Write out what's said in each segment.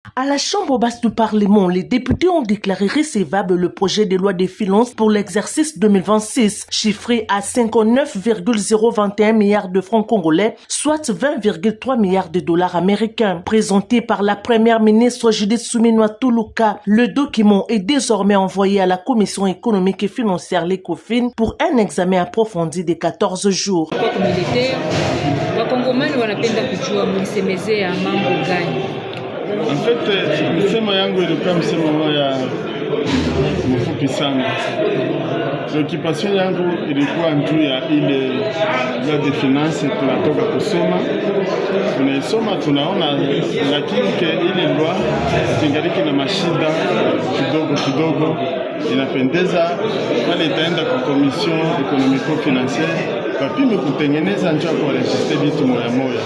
À la Chambre basse du Parlement, les députés ont déclaré recevable le projet de loi des finances pour l'exercice 2026, chiffré à 59,021 milliards de francs congolais, soit 20,3 milliards de dollars américains. Présenté par la première ministre Judith Suminwa Tuluka, le document est désormais envoyé à la Commission économique et financière, l'ECOFIN, pour un examen approfondi de 14 jours. En fait, msemo yangu ilikuwa msemo ya mfupi sana. Preoccupation yangu ilikuwa juu ya ile loi de finance tunatoka kusoma. Tunaisoma tunaona lakini ile loi tingaliki na mashida kidogo inapendeza wale itaenda kwa commission économico-financière papime kutengeneza njia kwa registre vitu moya.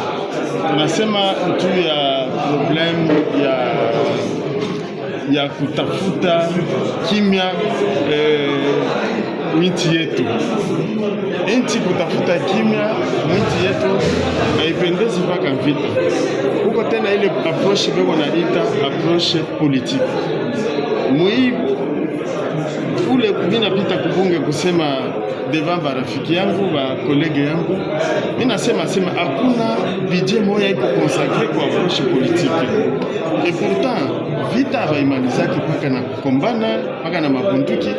Tunasema juu ya problem ya kutafuta kimya miti yetu. Inchi kutafuta kimya miti yetu haipendezi mpaka vita. Huko tena ile approche bego na ita approche politique. Mui ule kubina pita kubunge kusema devant barafiki yangu ba kolege yangu mimi nasema hakuna budget moja iko consacré kwa approche politique. Et pourtant vita baimalizaki paka na kukombana paka na mabunduki,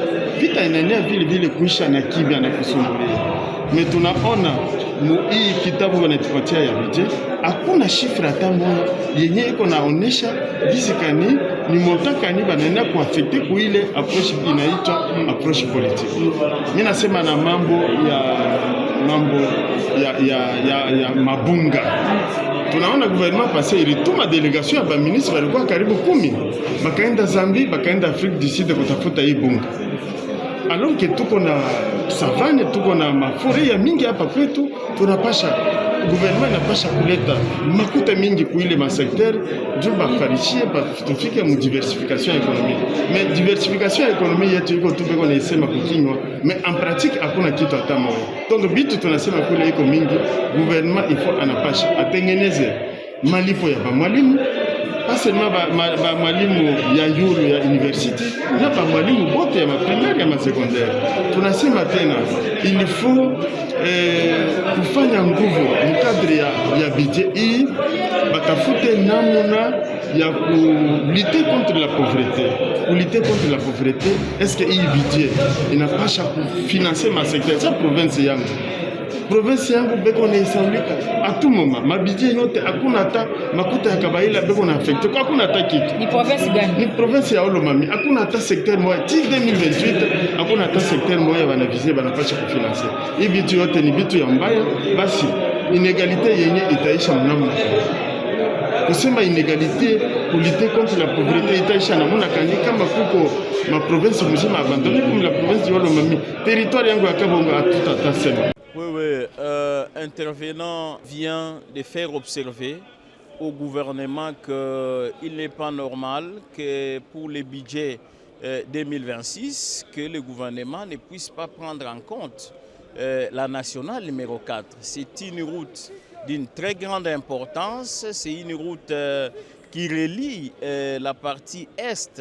vita inaendelea vile kuisha na kibya na kusumbulia. Mais tunaona hii kitabu wanatupatia ya budget hakuna shifra hata moja yenye iko naonesha bisikani ni motakani banaenda kuafekte kuile approche inaitwa approche politique. Mimi nasema na mambo ya mabunga. Tunaona gouvernement passé ilituma delegation ya ba ministre walikuwa karibu 10 bakaenda Zambie, bakaenda Afrique du Sud kutafuta hii bunga. Alors que tuko na savane, tuko na mafure ya mingi hapa kwetu, tunapasha gouvernement inapasha kuleta makuta mingi kuile masekter juu bafarishie tufike mu diversification économique. Mais diversification économique yetu iko tu beko naisema kukinywa, mais en pratique hakuna kitu hata moja. Donc bitu tunasema kule iko mingi, gouvernement ifo anapasha atengeneze malipo ya mwalimu, pas seulement ba mwalimu ya yulu ya university, na ba mwalimu bote ya primaire ya secondaire. Tunasema tena il faut kufanya nguvu mkadri ya budget hii batafute namna ya lutter contre la pauvreté. Lutter contre la pauvreté, est-ce que hii budget inapasha kufinancer ma secteur sa province yangu beko na isaulika à tout moment mabidje yote hakuna hata makuta ya kabaila beko na affecté kwa hakuna hata kitu. Ni province gani? Ni province ya Olomami. Hakuna hata secteur moja 2028 hakuna hata secteur moja banaviser banapasha kufinancer. Hii bitu yote ni bitu ya mbaya, basi inégalité yenye itaisha mnamna. Kusema inégalité pour lutter contre la pauvreté itaisha namuna kani kama kuko ma province mzima abandonné comme la province ya Olomami. Territoire yangu ya Kabongo atutasema. Oui, intervenant vient de faire observer au gouvernement qu'il n'est pas normal que pour le budget 2026, que le gouvernement ne puisse pas prendre en compte la nationale numéro 4. C'est une route d'une très grande importance, c'est une route qui relie la partie est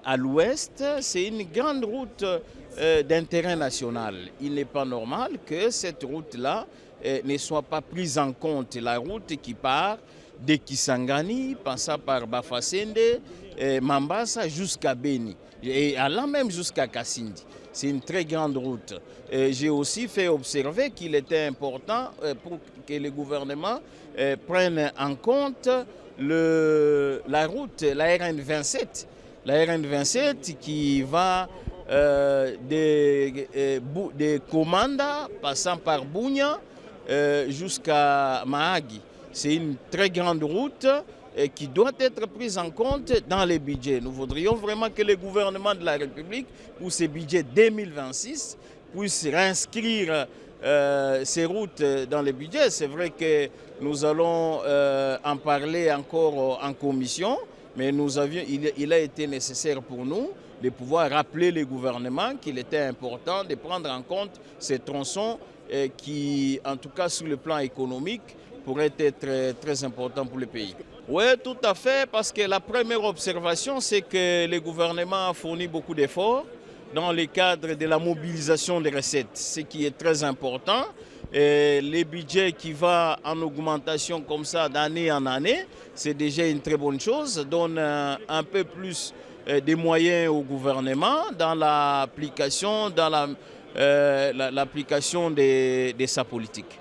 à l'ouest, c'est une grande route d'intérêt national. Il n'est pas normal que cette route-là ne soit pas prise en compte. La route qui part de Kisangani, passant par Bafasende, Mambasa jusqu'à Beni, et allant même jusqu'à Kassindi. C'est une très grande route. J'ai aussi fait observer qu'il était important pour que le gouvernement prenne en compte la route, la RN27. La RN27 qui va de Komanda, passant par Bunia jusqu'à Mahagi. C'est une très grande route qui doit être prise en compte dans les budgets. Nous voudrions vraiment que le gouvernement de la République, pour ce budget 2026, puisse réinscrire ces routes dans les budgets. C'est vrai que nous allons en parler encore en commission, mais il a été nécessaire pour nous de pouvoir rappeler le gouvernement qu'il était important de prendre en compte ces tronçons qui, en tout cas sur le plan économique, pourraient être très importants pour le pays. Oui, tout à fait, parce que la première observation, c'est que le gouvernement a fourni beaucoup d'efforts dans le cadre de la mobilisation des recettes, ce qui est très important. Et les budgets qui vont en augmentation comme ça d'année en année, c'est déjà une très bonne chose, donne un peu plus de moyens au gouvernement dans l'application de sa politique.